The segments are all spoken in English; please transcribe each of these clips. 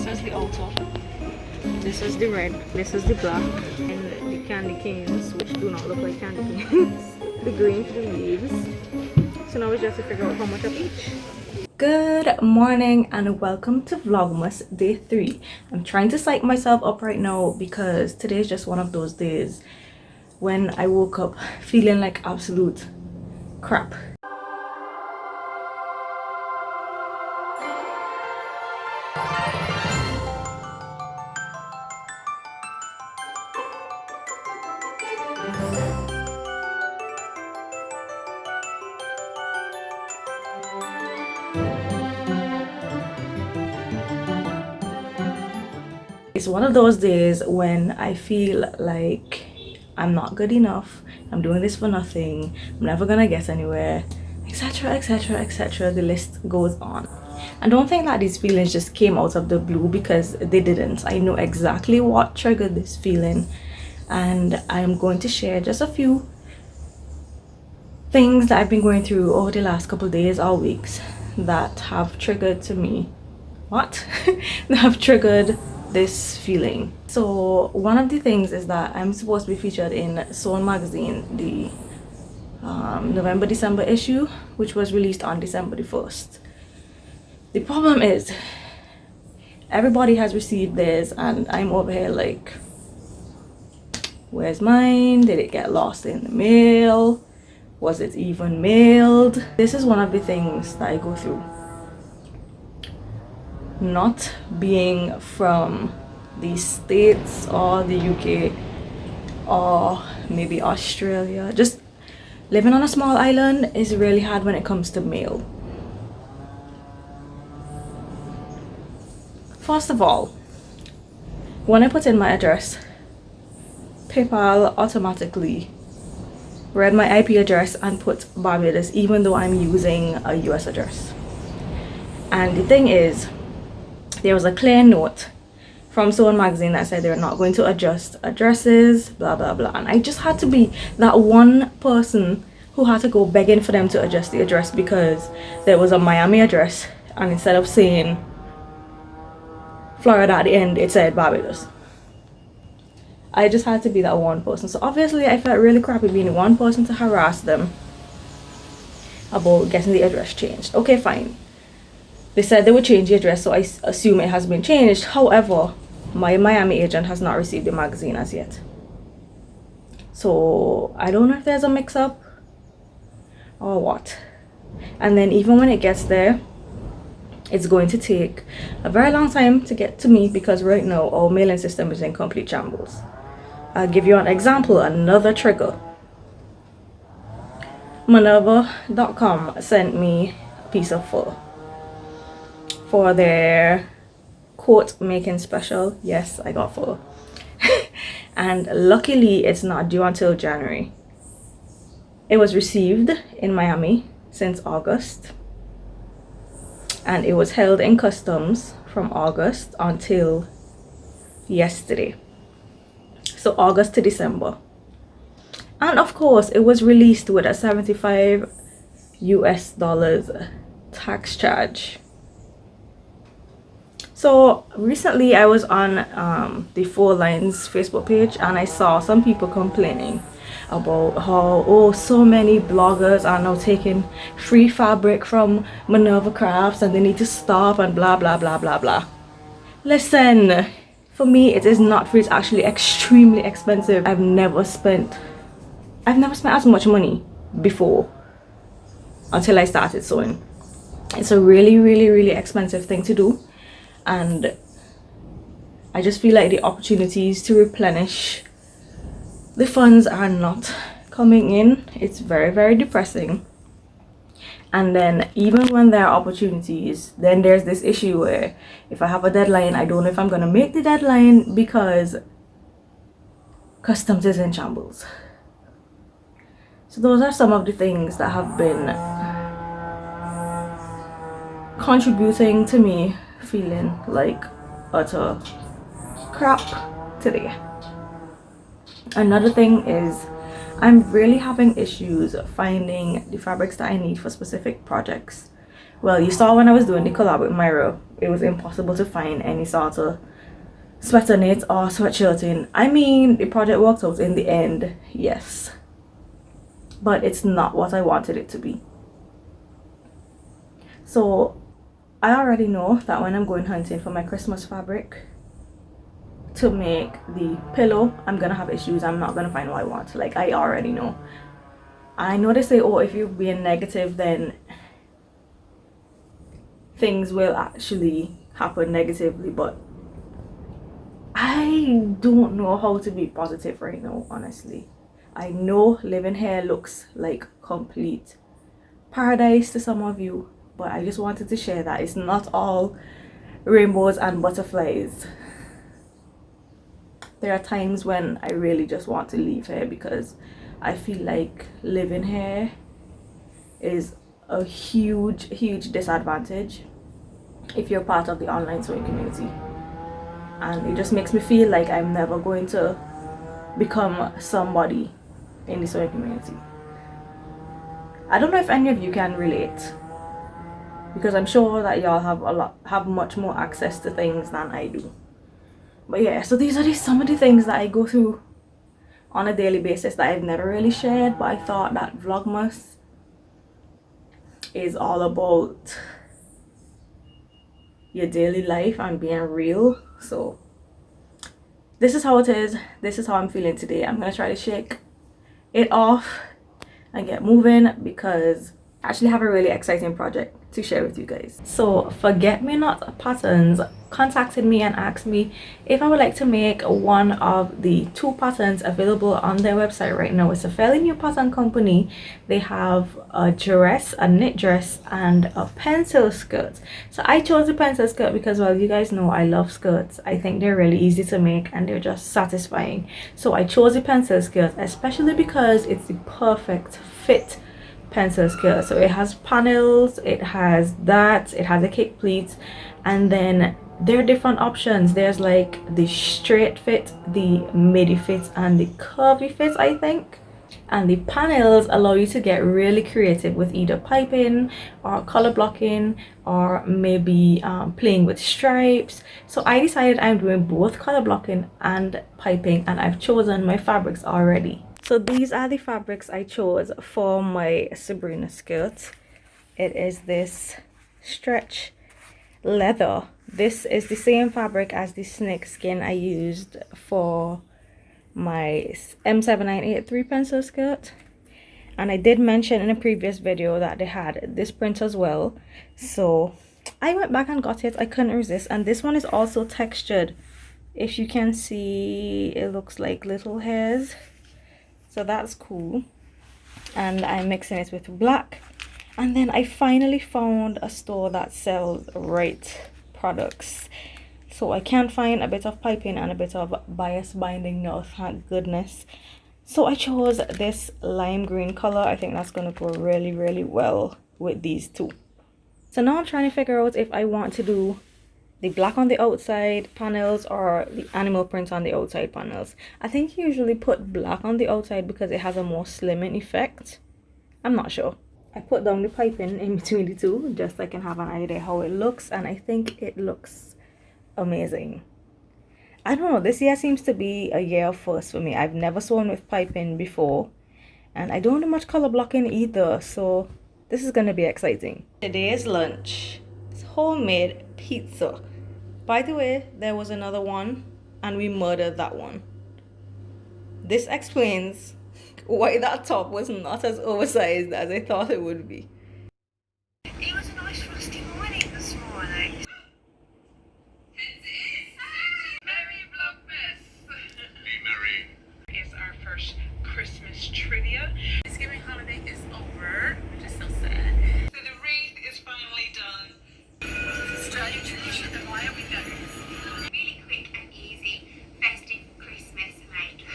is the outer, this is the red, this is the black, and the candy canes, which do not look like candy canes. The green for the leaves. So now it's just to figure out how much of each. Good morning and welcome to Vlogmas day 3. I'm trying to psych myself up right now because today is just one of those days when I woke up feeling like absolute crap. It's one of those days when I feel like I'm not good enough, I'm doing this for nothing, I'm never gonna get anywhere, etc, etc, etc. The list goes on. And don't think that these feelings just came out of the blue, because they didn't. I know exactly what triggered this feeling, and I'm going to share just a few things that I've been going through over the last couple of days or weeks that have triggered to me that have triggered this feeling. So one of the things is that I'm supposed to be featured in Soul magazine, the November-December issue, which was released on December the 1st. The problem is everybody has received theirs and I'm over here like, where's mine? Did it get lost in the mail? Was it even mailed? This is one of the things that I go through. Not being from the States or the UK or maybe Australia, just living on a small island is really hard when it comes to mail. First of all, when I put in my address, PayPal automatically read my IP address and put Barbados, even though I'm using a US address. And the thing is, there was a clear note from Soul magazine that said they're not going to adjust addresses, blah blah blah, and I just had to be that one person who had to go begging for them to adjust the address, because there was a Miami address and instead of saying Florida at the end, it said Barbados. I just had to be that one person. So obviously I felt really crappy being one person to harass them about getting the address changed. Okay, fine. They said they would change the address, so I assume it has been changed. However, my Miami agent has not received the magazine as yet. So I don't know if there's a mix-up or what. And then even when it gets there, it's going to take a very long time to get to me, because right now our mailing system is in complete shambles. I'll give you an example, another trigger. Minerva.com sent me a piece of fur for their coat making special. Yes, I got fur. And luckily it's not due until January. It was received in Miami since August, and it was held in customs from August until yesterday. So August to December. And of course it was released with a $75 tax charge. So recently I was on the Four Lines Facebook page, and I saw some people complaining about how so many bloggers are now taking free fabric from Minerva Crafts and they need to stop and blah blah blah blah blah. Listen, for me it is not free, it's actually extremely expensive. I've never spent as much money before until I started sewing. It's a really expensive thing to do, and I just feel like the opportunities to replenish the funds are not coming in. It's very depressing. And then even when there are opportunities, then there's this issue where if I have a deadline, I don't know if I'm gonna make the deadline because customs is in shambles. So those are some of the things that have been contributing to me feeling like utter crap today. Another thing is I'm really having issues finding the fabrics that I need for specific projects. Well, you saw when I was doing the collab with Myra it was impossible to find any sort of sweater knit or sweatshirt in. I mean, the project worked out in the end, yes, but it's not what I wanted it to be. So I already know that when I'm going hunting for my Christmas fabric to make the pillow, I'm gonna have issues. I'm not gonna find what I want. Like, I already know. I know they say, oh, if you're being negative, then things will actually happen negatively, but I don't know how to be positive right now, honestly. I know living here looks like complete paradise to some of you, but I just wanted to share that it's not all rainbows and butterflies. There are times when I really just want to leave here because I feel like living here is a huge disadvantage if you're part of the online sewing community, and it just makes me feel like I'm never going to become somebody in the sewing community. I don't know if any of you can relate, because I'm sure that y'all have much more access to things than I do. But yeah, so these are some of the things that I go through on a daily basis that I've never really shared, but I thought that Vlogmas is all about your daily life and being real. So this is how it is. This is how I'm feeling today. I'm gonna try to shake it off and get moving because I actually have a really exciting project to share with you guys. So Forget Me Not Patterns contacted me and asked me if I would like to make one of the 2 patterns available on their website right now. It's a fairly new pattern company. They have a dress, a knit dress, and a pencil skirt. So I chose the pencil skirt because, well, you guys know I love skirts. I think they're really easy to make and they're just satisfying. So I chose the pencil skirt especially because it's the perfect fit pencil skirt. So it has panels, it has a kick pleats, and then there are different options. There's like the straight fit, the midi fit, and the curvy fit, I think. And the panels allow you to get really creative with either piping or color blocking, or maybe playing with stripes. So I decided I'm doing both color blocking and piping, and I've chosen my fabrics already. So these are the fabrics I chose for my Sabrina skirt. It is this stretch leather. This is the same fabric as the snake skin I used for my M7983 pencil skirt. And I did mention in a previous video that they had this print as well. So I went back and got it. I couldn't resist. And this one is also textured. If you can see, it looks like little hairs. So that's cool. And I'm mixing it with black. And then I finally found a store that sells right products. So I can find a bit of piping and a bit of bias binding now, thank goodness. So I chose this lime green color. I think that's going to go really well with these 2. So now I'm trying to figure out if I want to do the black on the outside panels or the animal print on the outside panels. I think you usually put black on the outside because it has a more slimming effect. I'm not sure. I put down the piping in between the 2 just so I can have an idea how it looks, and I think it looks amazing. I don't know, this year seems to be a year of first for me. I've never sewn with piping before, and I don't do much color blocking either, so this is gonna be exciting. Today's lunch is homemade pizza. By the way, there was another one and we murdered that one. This explains why that top was not as oversized as I thought it would be. It was a nice frosty morning this morning. Merry Vlogmas! Be merry. It's our first Christmas trivia. Thanksgiving holiday is over, which is so sad. So the wreath is finally done. Australian tradition, and why are we doing this? Really quick and easy festive Christmas make.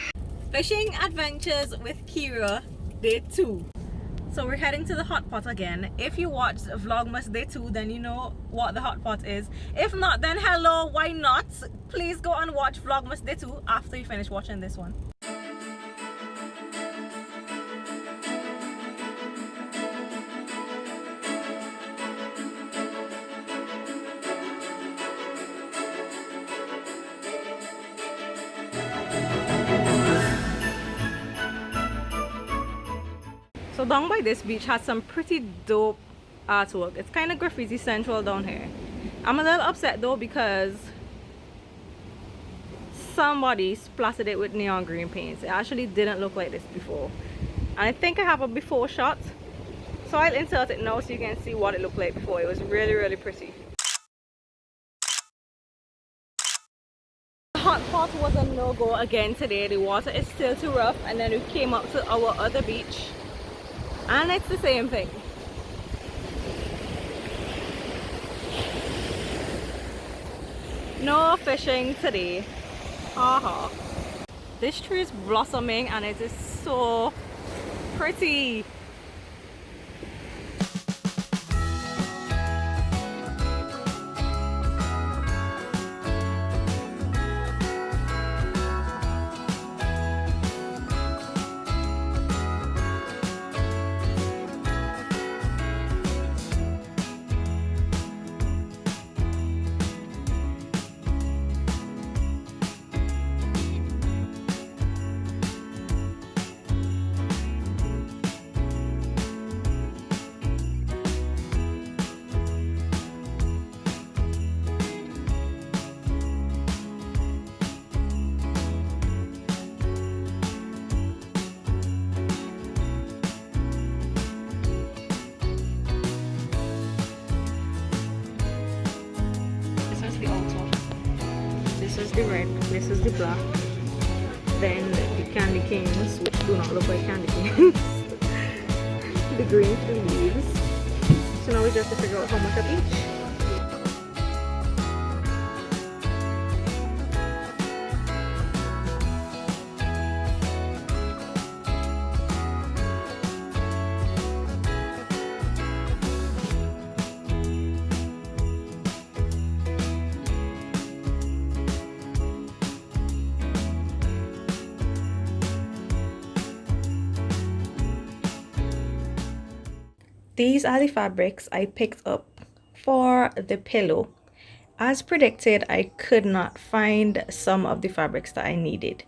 Fishing adventures with Kira, day 2. So we're heading to the hot pot again. If you watched Vlogmas day 2, then you know what the hot pot is. If not, then hello, why not? Please go and watch Vlogmas day 2 after you finish watching this one. So down by this beach has some pretty dope artwork. It's kind of graffiti central down here. I'm a little upset though because somebody splattered it with neon green paints. It actually didn't look like this before. And I think I have a before shot. So I'll insert it now so you can see what it looked like before. It was really, really pretty. The hot pot was a no-go again today. The water is still too rough, and then we came up to our other beach and it's the same thing. No fishing today. Haha. This tree is blossoming and it is so pretty. This is the red, this is the black, then the candy canes, which do not look like candy canes, the green leaves. So now we just have to figure out how much of each. These are the fabrics I picked up for the pillow. As predicted, I could not find some of the fabrics that I needed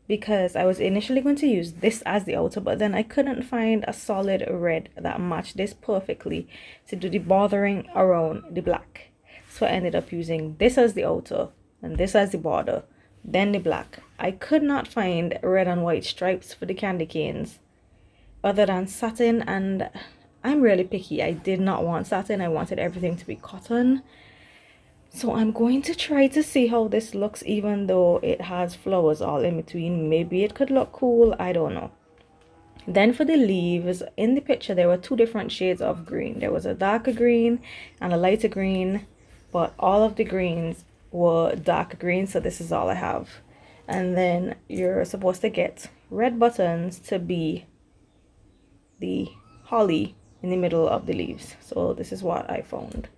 because I was initially going to use this as the outer, but then I couldn't find a solid red that matched this perfectly to do the bordering around the black. So I ended up using this as the outer and this as the border, then the black. I could not find red and white stripes for the candy canes other than satin, and I'm really picky. I did not want satin. I wanted everything to be cotton. So I'm going to try to see how this looks, even though it has flowers all in between. Maybe it could look cool. I don't know. Then for the leaves, in the picture there were two different shades of green. There was a darker green and a lighter green, but all of the greens were dark green, so this is all I have. And then you're supposed to get red buttons to be the holly in the middle of the leaves. So this is what I found.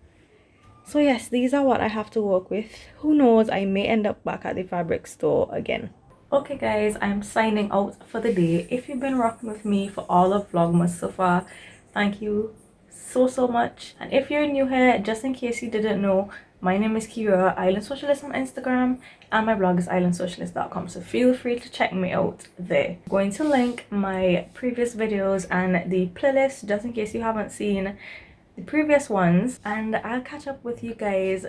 So yes, these are what I have to work with. Who knows, I may end up back at the fabric store again. Okay guys, I'm signing out for the day. If you've been rocking with me for all of Vlogmas so far, thank you so much. And if you're new here, just in case you didn't know, my name is Kira, Island Socialist on Instagram, and my blog is islandsocialist.com, so feel free to check me out there. I'm going to link my previous videos and the playlist just in case you haven't seen the previous ones, and I'll catch up with you guys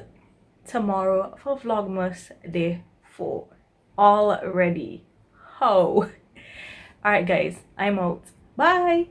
tomorrow for Vlogmas day 4 already. Alright guys, I'm out. Bye.